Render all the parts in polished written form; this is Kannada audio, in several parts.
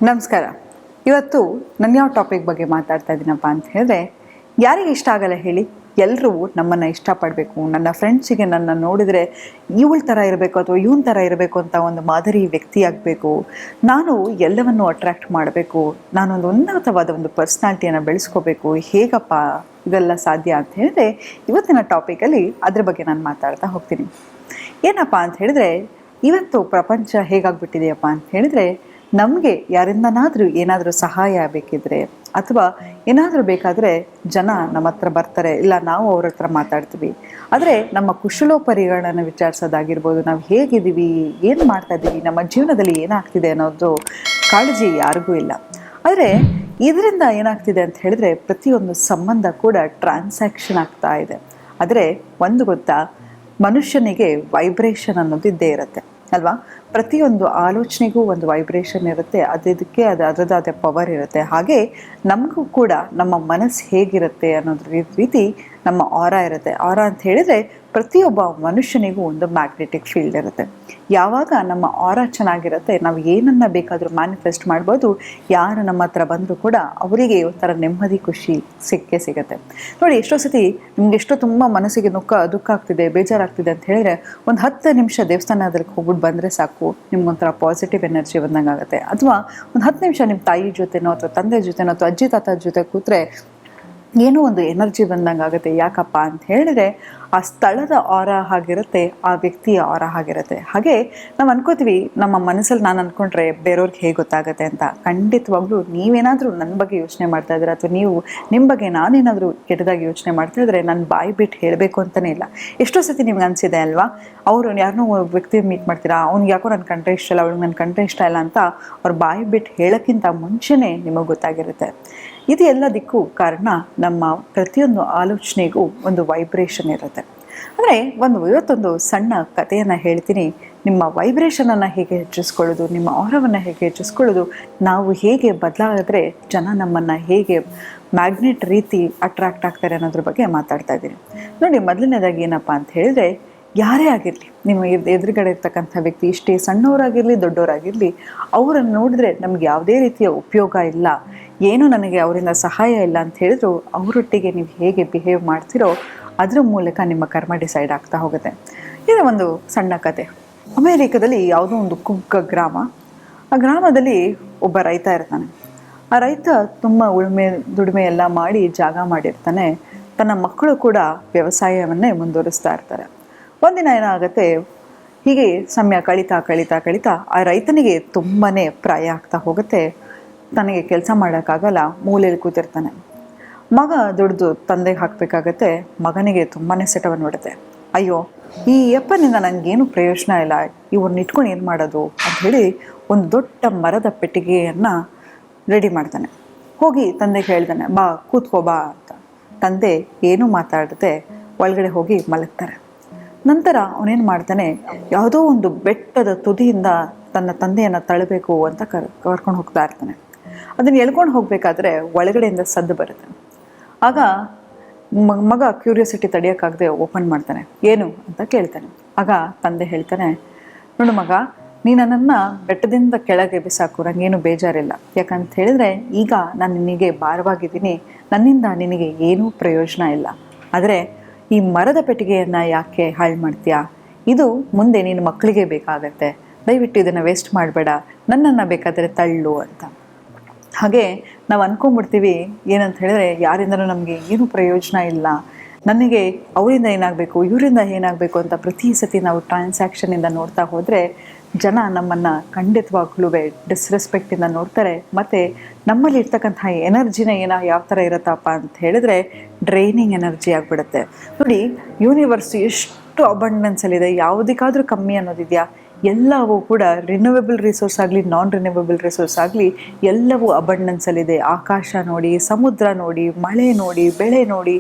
ನಮಸ್ಕಾರ. ಇವತ್ತು ನನ್ನ ಯಾವ ಟಾಪಿಕ್ ಬಗ್ಗೆ ಮಾತಾಡ್ತಾ ಇದ್ದೀನಪ್ಪ ಅಂತ ಹೇಳಿದ್ರೆ, ಯಾರಿಗೆ ಇಷ್ಟ ಆಗಲ್ಲ ಹೇಳಿ? ಎಲ್ಲರೂ ನಮ್ಮನ್ನು ಇಷ್ಟಪಡಬೇಕು, ನನ್ನ ಫ್ರೆಂಡ್ಸಿಗೆ ನನ್ನ ನೋಡಿದರೆ ಇವಳ ಥರ ಇರಬೇಕು ಅಥವಾ ಇವನ ಥರ ಇರಬೇಕು ಅಂತ ಒಂದು ಮಾದರಿ ವ್ಯಕ್ತಿ ಆಗಬೇಕು, ನಾನು ಎಲ್ಲವನ್ನು ಅಟ್ರ್ಯಾಕ್ಟ್ ಮಾಡಬೇಕು, ನಾನೊಂದು ಉನ್ನತವಾದ ಒಂದು ಪರ್ಸ್ನಾಲಿಟಿಯನ್ನು ಬೆಳೆಸ್ಕೋಬೇಕು, ಹೇಗಪ್ಪ ಇದೆಲ್ಲ ಸಾಧ್ಯ ಅಂತ ಹೇಳಿದ್ರೆ ಇವತ್ತಿನ ಟಾಪಿಕಲ್ಲಿ ಅದ್ರ ಬಗ್ಗೆ ನಾನು ಮಾತಾಡ್ತಾ ಹೋಗ್ತೀನಿ. ಏನಪ್ಪ ಅಂತ ಹೇಳಿದ್ರೆ, ಇವತ್ತು ಪ್ರಪಂಚ ಹೇಗಾಗ್ಬಿಟ್ಟಿದೆಯಪ್ಪ ಅಂತ ಹೇಳಿದ್ರೆ, ನಮಗೆ ಯಾರಿಂದನಾದರೂ ಏನಾದರೂ ಸಹಾಯ ಬೇಕಿದ್ರೆ ಅಥವಾ ಏನಾದರೂ ಬೇಕಾದರೆ ಜನ ನಮ್ಮ ಹತ್ರ ಬರ್ತಾರೆ, ಇಲ್ಲ ನಾವು ಅವ್ರ ಹತ್ರ ಮಾತಾಡ್ತೀವಿ. ಆದರೆ ನಮ್ಮ ಕುಶಲೋಪರಿಗಳನ್ನು ವಿಚಾರಿಸೋದಾಗಿರ್ಬೋದು, ನಾವು ಹೇಗಿದ್ದೀವಿ, ಏನು ಮಾಡ್ತಾ ಇದ್ದೀವಿ, ನಮ್ಮ ಜೀವನದಲ್ಲಿ ಏನಾಗ್ತಿದೆ ಅನ್ನೋದು ಕಾಳಜಿ ಯಾರಿಗೂ ಇಲ್ಲ. ಆದರೆ ಇದರಿಂದ ಏನಾಗ್ತಿದೆ ಅಂತ ಹೇಳಿದ್ರೆ, ಪ್ರತಿಯೊಂದು ಸಂಬಂಧ ಕೂಡ ಟ್ರಾನ್ಸಾಕ್ಷನ್ ಆಗ್ತಾ ಇದೆ. ಆದರೆ ಒಂದು ಗೊತ್ತಾ, ಮನುಷ್ಯನಿಗೆ ವೈಬ್ರೇಷನ್ ಅನ್ನೋದು ಇದ್ದೇ ಇರುತ್ತೆ ಅಲ್ವಾ? ಪ್ರತಿಯೊಂದು ಆಲೋಚನೆಗೂ ಒಂದು ವೈಬ್ರೇಷನ್ ಇರುತ್ತೆ, ಅದಕ್ಕೆ ಅದರದ್ದಾದ ಪವರ್ ಇರುತ್ತೆ. ಹಾಗೆ ನಮಗೂ ಕೂಡ ನಮ್ಮ ಮನಸ್ಸು ಹೇಗಿರುತ್ತೆ ಅನ್ನೋದ್ರ ರೀತಿ ನಮ್ಮ ಆರಾ ಇರುತ್ತೆ. ಆರಾ ಅಂತ ಹೇಳಿದರೆ ಪ್ರತಿಯೊಬ್ಬ ಮನುಷ್ಯನಿಗೂ ಒಂದು ಮ್ಯಾಗ್ನೆಟಿಕ್ ಫೀಲ್ಡ್ ಇರುತ್ತೆ. ಯಾವಾಗ ನಮ್ಮ ಆರಾ ಚೆನ್ನಾಗಿರುತ್ತೆ, ನಾವು ಏನನ್ನ ಬೇಕಾದರೂ ಮ್ಯಾನಿಫೆಸ್ಟ್ ಮಾಡ್ಬೋದು. ಯಾರು ನಮ್ಮ ಹತ್ರ ಬಂದರೂ ಕೂಡ ಅವರಿಗೆ ಒಂಥರ ನೆಮ್ಮದಿ, ಖುಷಿ ಸಿಗುತ್ತೆ. ನೋಡಿ, ಎಷ್ಟೋ ಸತಿ ನಿಮ್ಗೆ ತುಂಬ ಮನಸ್ಸಿಗೆ ದುಃಖ ಆಗ್ತಿದೆ, ಬೇಜಾರಾಗ್ತಿದೆ ಅಂತ ಹೇಳಿದ್ರೆ ಒಂದು 10 ನಿಮಿಷ ದೇವಸ್ಥಾನದಲ್ಲಿ ಹೋಗ್ಬಿಟ್ಟು ಬಂದರೆ ಸಾಕು, ನಿಮ್ಗೊಂಥರ ಪಾಸಿಟಿವ್ ಎನರ್ಜಿ ಬಂದಂಗೆ ಆಗುತ್ತೆ. ಅಥವಾ ಒಂದು 10 ನಿಮಿಷ ನಿಮ್ಮ ತಾಯಿ ಜೊತೆನೋ ಅಥವಾ ತಂದೆ ಜೊತೆನೋ ಅಥವಾ ಅಜ್ಜಿ ತಾತ ಜೊತೆ ಕೂತ್ರೆ ಏನೋ ಒಂದು ಎನರ್ಜಿ ಬಂದಂಗೆ ಆಗುತ್ತೆ. ಯಾಕಪ್ಪ ಅಂತ ಹೇಳಿದ್ರೆ, ಆ ಸ್ಥಳದ ಆರ ಆಗಿರುತ್ತೆ, ಆ ವ್ಯಕ್ತಿಯ ಆರ ಆಗಿರುತ್ತೆ. ಹಾಗೆ ನಾವು ಅನ್ಕೋತೀವಿ, ನಮ್ಮ ಮನಸ್ಸಲ್ಲಿ ನಾನು ಅಂದ್ಕೊಂಡ್ರೆ ಬೇರೆಯವ್ರಿಗೆ ಹೇಗೆ ಗೊತ್ತಾಗುತ್ತೆ ಅಂತ. ಖಂಡಿತವಾಗ್ಲೂ ನೀವೇನಾದರೂ ನನ್ನ ಬಗ್ಗೆ ಯೋಚನೆ ಮಾಡ್ತಾ ಇದ್ರೆ ಅಥವಾ ನೀವು ನಿಮ್ಮ ಬಗ್ಗೆ ನಾನೇನಾದರೂ ಕೆಟ್ಟದಾಗಿ ಯೋಚನೆ ಮಾಡ್ತಾ ಇದ್ರೆ, ನಾನು ಬಾಯಿ ಬಿಟ್ಟು ಹೇಳಬೇಕು ಅಂತಲೇ ಇಲ್ಲ. ಎಷ್ಟೋ ಸತಿ ನಿಮ್ಗೆ ಅನಿಸಿದೆ ಅಲ್ವಾ, ಅವರು ಯಾರನ್ನೋ ವ್ಯಕ್ತಿ ಮೀಟ್ ಮಾಡ್ತೀರಾ, ಅವ್ನಿಗೆ ಯಾಕೋ ನನ್ನ ಕಂಡ್ರೆ ಇಷ್ಟ ಇಲ್ಲ, ಅವ್ಳಿಗೆ ನನ್ನ ಕಂಡ್ರೆ ಇಷ್ಟ ಇಲ್ಲ ಅಂತ ಅವ್ರು ಬಾಯಿ ಬಿಟ್ಟು ಹೇಳೋಕ್ಕಿಂತ ಮುಂಚೆನೇ ನಿಮಗೆ ಗೊತ್ತಾಗಿರುತ್ತೆ. ಇದು ಎಲ್ಲದಕ್ಕೂ ಕಾರಣ ನಮ್ಮ ಪ್ರತಿಯೊಂದು ಆಲೋಚನೆಗೂ ಒಂದು ವೈಬ್ರೇಷನ್ ಇರುತ್ತೆ. ಅಂದರೆ ಇವತ್ತೊಂದು ಸಣ್ಣ ಕಥೆಯನ್ನು ಹೇಳ್ತೀನಿ. ನಿಮ್ಮ ವೈಬ್ರೇಷನನ್ನು ಹೇಗೆ ಹೆಚ್ಚಿಸ್ಕೊಳ್ಳೋದು, ನಿಮ್ಮ ಆರವನ್ನು ಹೇಗೆ ಹೆಚ್ಚಿಸ್ಕೊಳ್ಳೋದು, ನಾವು ಹೇಗೆ ಬದಲಾಗಿದ್ರೆ ಜನ ನಮ್ಮನ್ನು ಹೇಗೆ ಮ್ಯಾಗ್ನೆಟ್ ರೀತಿ ಅಟ್ರಾಕ್ಟ್ ಆಗ್ತಾರೆ ಅನ್ನೋದ್ರ ಬಗ್ಗೆ ಮಾತಾಡ್ತಾ ಇದ್ದೀನಿ. ನೋಡಿ, ಮೊದಲನೇದಾಗಿ ಏನಪ್ಪ ಅಂತ ಹೇಳಿದ್ರೆ, ಯಾರೇ ಆಗಿರಲಿ, ನಿಮ್ಮ ಎದುರುಗಡೆ ಇರ್ತಕ್ಕಂಥ ವ್ಯಕ್ತಿ ಇಷ್ಟೇ ಸಣ್ಣವರಾಗಿರಲಿ ದೊಡ್ಡವರಾಗಿರಲಿ, ಅವರನ್ನು ನೋಡಿದ್ರೆ ನಮ್ಗೆ ಯಾವುದೇ ರೀತಿಯ ಉಪಯೋಗ ಇಲ್ಲ, ಏನು ನನಗೆ ಅವರಿಂದ ಸಹಾಯ ಇಲ್ಲ ಅಂತ ಹೇಳಿದ್ರು, ಅವರೊಟ್ಟಿಗೆ ನೀವು ಹೇಗೆ ಬಿಹೇವ್ ಮಾಡ್ತಿರೋ ಅದ್ರ ಮೂಲಕ ನಿಮ್ಮ ಕರ್ಮ ಡಿಸೈಡ್ ಆಗ್ತಾ ಹೋಗುತ್ತೆ. ಇದು ಒಂದು ಸಣ್ಣ ಕತೆ. ಅಮೇರಿಕಾದಲ್ಲಿ ಯಾವುದೋ ಒಂದು ಕುಗ್ಗ ಗ್ರಾಮ. ಆ ಗ್ರಾಮದಲ್ಲಿ ಒಬ್ಬ ರೈತ ಇರ್ತಾನೆ. ಆ ರೈತ ತುಂಬ ದುಡಿಮೆ ಎಲ್ಲ ಮಾಡಿ ಜಾಗ ಮಾಡಿರ್ತಾನೆ. ತನ್ನ ಮಕ್ಕಳು ಕೂಡ ವ್ಯವಸಾಯವನ್ನೇ ಮುಂದುವರಿಸ್ತಾ ಇರ್ತಾರೆ. ಒಂದಿನ ಏನಾಗುತ್ತೆ, ಹೀಗೆ ಸಮಯ ಕಳೀತಾ ಆ ರೈತನಿಗೆ ತುಂಬಾ ಪ್ರಾಯ ಆಗ್ತಾ ಹೋಗುತ್ತೆ. ತನಗೆ ಕೆಲಸ ಮಾಡೋಕ್ಕಾಗಲ್ಲ, ಮೂಲೆಯಲ್ಲಿ ಕೂತಿರ್ತಾನೆ. ಮಗ ದುಡ್ದು ತಂದೆಗೆ ಹಾಕಬೇಕಾಗತ್ತೆ. ಮಗನಿಗೆ ತುಂಬಾ ಸೆಟವನ್ನು ಬಿಡುತ್ತೆ. ಅಯ್ಯೋ, ಈ ಯಪ್ಪನಿಂದ ನನಗೇನು ಪ್ರಯೋಜನ ಇಲ್ಲ, ಇವ್ರನ್ನ ಇಟ್ಕೊಂಡು ಏನು ಮಾಡೋದು ಅಂಥೇಳಿ ಒಂದು ದೊಡ್ಡ ಮರದ ಪೆಟ್ಟಿಗೆಯನ್ನು ರೆಡಿ ಮಾಡ್ತಾನೆ. ಹೋಗಿ ತಂದೆಗೆ ಹೇಳ್ತಾನೆ, ಬಾ ಕೂತ್ಕೋ ಬಾ ಅಂತ. ತಂದೆ ಏನೂ ಮಾತಾಡದೆ ಒಳಗಡೆ ಹೋಗಿ ಮಲಗ್ತಾರೆ. ನಂತರ ಅವನೇನು ಮಾಡ್ತಾನೆ, ಯಾವುದೋ ಒಂದು ಬೆಟ್ಟದ ತುದಿಯಿಂದ ತನ್ನ ತಂದೆಯನ್ನು ತಳ್ಳಬೇಕು ಅಂತ ಕರ್ಕೊಂಡು ಹೋಗ್ತಾ ಇರ್ತಾನೆ. ಅದನ್ನು ಎಳ್ಕೊಂಡು ಹೋಗಬೇಕಾದ್ರೆ ಒಳಗಡೆಯಿಂದ ಸದ್ದು ಬರುತ್ತೆ. ಆಗ ಮಗ ಕ್ಯೂರಿಯಾಸಿಟಿ ತಡೆಯೋಕ್ಕಾಗದೆ ಓಪನ್ ಮಾಡ್ತಾನೆ. ಏನು ಅಂತ ಕೇಳ್ತಾನೆ. ಆಗ ತಂದೆ ಹೇಳ್ತಾನೆ, ನೋಡು ಮಗ, ನೀ ನನ್ನನ್ನು ಬೆಟ್ಟದಿಂದ ಕೆಳಗೆ ಬಿಸಾಕು, ನನಗೇನು ಬೇಜಾರಿಲ್ಲ. ಯಾಕಂತ ಹೇಳಿದ್ರೆ ಈಗ ನಾನು ನಿನಗೆ ಭಾರವಾಗಿದ್ದೀನಿ, ನನ್ನಿಂದ ನಿನಗೆ ಏನೂ ಪ್ರಯೋಜನ ಇಲ್ಲ. ಆದರೆ ಈ ಮರದ ಪೆಟ್ಟಿಗೆಯನ್ನು ಯಾಕೆ ಹಾಳು ಮಾಡ್ತೀಯಾ? ಇದು ಮುಂದೆ ನಿನ್ನ ಮಕ್ಕಳಿಗೆ ಬೇಕಾಗತ್ತೆ, ದಯವಿಟ್ಟು ಇದನ್ನು ವೇಸ್ಟ್ ಮಾಡಬೇಡ, ನನ್ನನ್ನು ಬೇಕಾದರೆ ತಳ್ಳು ಅಂತ. ಹಾಗೆ ನಾವು ಅಂದ್ಕೊಂಡ್ಬಿಡ್ತೀವಿ ಏನಂತ ಹೇಳಿದ್ರೆ, ಯಾರಿಂದನೂ ನಮಗೆ ಏನು ಪ್ರಯೋಜನ ಇಲ್ಲ, ನನಗೆ ಅವರಿಂದ ಏನಾಗಬೇಕು, ಇವರಿಂದ ಏನಾಗಬೇಕು ಅಂತ ಪ್ರತಿ ಸತಿ ನಾವು ಟ್ರಾನ್ಸಾಕ್ಷನಿಂದ ನೋಡ್ತಾ ಹೋದರೆ ಜನ ನಮ್ಮನ್ನು ಖಂಡಿತವಾಗ್ಲೂ ಡಿಸ್ರೆಸ್ಪೆಕ್ಟಿಂದ ನೋಡ್ತಾರೆ. ಮತ್ತು ನಮ್ಮಲ್ಲಿ ಇರ್ತಕ್ಕಂಥ ಎನರ್ಜಿನ ಯಾವ ಥರ ಇರುತ್ತಪ್ಪ ಅಂತ ಹೇಳಿದ್ರೆ ಡ್ರೈನಿಂಗ್ ಎನರ್ಜಿ ಆಗಿಬಿಡುತ್ತೆ. ನೋಡಿ, ಯೂನಿವರ್ಸ್ ಎಷ್ಟು ಅಬಂಡೆನ್ಸಲ್ಲಿದೆ, ಯಾವುದಕ್ಕಾದರೂ ಕಮ್ಮಿ ಅನ್ನೋದಿದೆಯಾ? ಎಲ್ಲವೂ ಕೂಡ ರಿನ್ಯೂವೇಬಲ್ ರಿಸೋರ್ಸ್ ಆಗಲಿ ನಾನ್ ರಿನ್ಯೂವೇಬಲ್ ರಿಸೋರ್ಸ್ ಆಗಲಿ ಎಲ್ಲವೂ ಅಬಂಡೆನ್ಸಲ್ಲಿದೆ. ಆಕಾಶ ನೋಡಿ, ಸಮುದ್ರ ನೋಡಿ, ಮಳೆ ನೋಡಿ, ಬೆಳೆ ನೋಡಿ,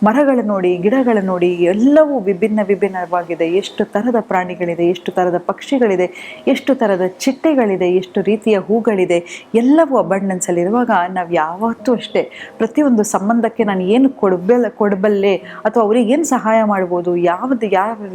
ಮರಗಳ ನೋಡಿ, ಗಿಡಗಳ ನೋಡಿ, ಎಲ್ಲವೂ ವಿಭಿನ್ನವಾಗಿದೆ. ಎಷ್ಟು ಥರದ ಪ್ರಾಣಿಗಳಿದೆ, ಎಷ್ಟು ಥರದ ಪಕ್ಷಿಗಳಿದೆ, ಎಷ್ಟು ಥರದ ಚಿಟ್ಟೆಗಳಿದೆ, ಎಷ್ಟು ರೀತಿಯ ಹೂಗಳಿದೆ, ಎಲ್ಲವೂ ಅಬಂಡೆನ್ಸಲ್ಲಿರುವಾಗ ನಾವು ಯಾವತ್ತೂ ಅಷ್ಟೇ ಪ್ರತಿಯೊಂದು ಸಂಬಂಧಕ್ಕೆ ನಾನು ಏನು ಕೊಡಬಲ್ಲೆ ಅಥವಾ ಅವ್ರಿಗೆ ಏನು ಸಹಾಯ ಮಾಡ್ಬೋದು, ಯಾವ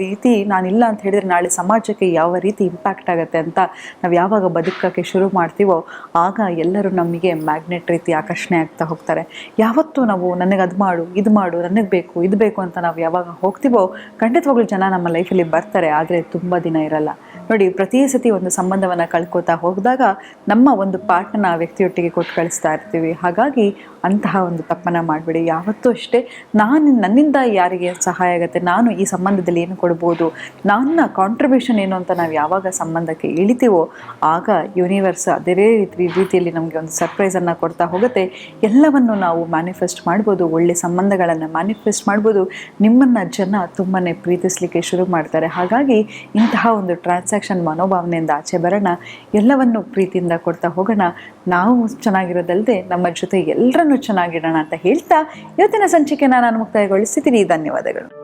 ರೀತಿ ನಾನಿಲ್ಲ ಅಂತ ಹೇಳಿದರೆ ನಾಳೆ ಸಮಾಜಕ್ಕೆ ಯಾವ ರೀತಿ ರೀತಿ ಇಂಪ್ಯಾಕ್ಟ್ ಆಗುತ್ತೆ ಅಂತ ನಾವು ಯಾವಾಗ ಬದುಕೋಕ್ಕೆ ಶುರು ಮಾಡ್ತೀವೋ ಆಗ ಎಲ್ಲರೂ ನಮಗೆ ಮ್ಯಾಗ್ನೆಟ್ ರೀತಿ ಆಕರ್ಷಣೆ ಆಗ್ತಾ ಹೋಗ್ತಾರೆ. ಯಾವತ್ತೂ ನಾವು ನನಗೆ ಅದು ಮಾಡು, ಇದು ಮಾಡು, ನನಗೆ ಬೇಕು, ಇದು ಬೇಕು ಅಂತ ನಾವು ಯಾವಾಗ ಹೋಗ್ತೀವೋ ಖಂಡಿತವಾಗ್ಲೂ ಜನ ನಮ್ಮ ಲೈಫಲ್ಲಿ ಬರ್ತಾರೆ, ಆದರೆ ತುಂಬ ದಿನ ಇರಲ್ಲ. ನೋಡಿ, ಪ್ರತಿ ಸತಿ ಒಂದು ಸಂಬಂಧವನ್ನು ಕಳ್ಕೊತಾ ಹೋಗಿದಾಗ ನಮ್ಮ ಒಂದು ಪಾರ್ಟ್ನ ಆ ವ್ಯಕ್ತಿಯೊಟ್ಟಿಗೆ ಕೊಟ್ಟು ಕಳಿಸ್ತಾ ಇರ್ತೀವಿ. ಹಾಗಾಗಿ ಅಂತಹ ಒಂದು ತಪ್ಪನ್ನು ಮಾಡಬೇಡಿ. ಯಾವತ್ತೂ ಅಷ್ಟೇ ನನ್ನಿಂದ ಯಾರಿಗೆ ಸಹಾಯ ಆಗುತ್ತೆ, ನಾನು ಈ ಸಂಬಂಧದಲ್ಲಿ ಏನು ಕೊಡ್ಬೋದು, ನನ್ನ ಕಾಂಟ್ರಿಬ್ಯೂಷನ್ ಏನು ಅಂತ ನಾವು ಯಾವಾಗ ಸಂಬಂಧಕ್ಕೆ ಇಳಿತೀವೋ ಆಗ ಯೂನಿವರ್ಸ್ ಅದೇ ರೀತಿಯಲ್ಲಿ ನಮಗೆ ಒಂದು ಸರ್ಪ್ರೈಸನ್ನು ಕೊಡ್ತಾ ಹೋಗುತ್ತೆ. ಎಲ್ಲವನ್ನು ನಾವು ಮ್ಯಾನಿಫೆಸ್ಟ್ ಮಾಡ್ಬೋದು, ಒಳ್ಳೆ ಸಂಬಂಧಗಳನ್ನು ಮ್ಯಾನಿಫೆಸ್ಟ್ ಮಾಡ್ಬೋದು. ನಿಮ್ಮನ್ನು ಜನ ತುಂಬಾ ಪ್ರೀತಿಸಲಿಕ್ಕೆ ಶುರು ಮಾಡ್ತಾರೆ. ಹಾಗಾಗಿ ಇಂತಹ ಒಂದು ಟ್ರಾನ್ಸಾಕ್ಷನ್ ಮನೋಭಾವನೆಯಿಂದ ಆಚೆ ಬರೋಣ, ಎಲ್ಲವನ್ನು ಪ್ರೀತಿಯಿಂದ ಕೊಡ್ತಾ ಹೋಗೋಣ. ನಾವು ಚೆನ್ನಾಗಿರೋದಲ್ಲದೆ ನಮ್ಮ ಜೊತೆ ಎಲ್ಲರನ್ನೂ ಚೆನ್ನಾಗಿಡೋಣ ಅಂತ ಹೇಳ್ತಾ ಇವತ್ತಿನ ಸಂಚಿಕೆನ ನಾನು ಮುಕ್ತಾಯಗೊಳಿಸ್ತಿದ್ದೀನಿ. ಧನ್ಯವಾದಗಳು.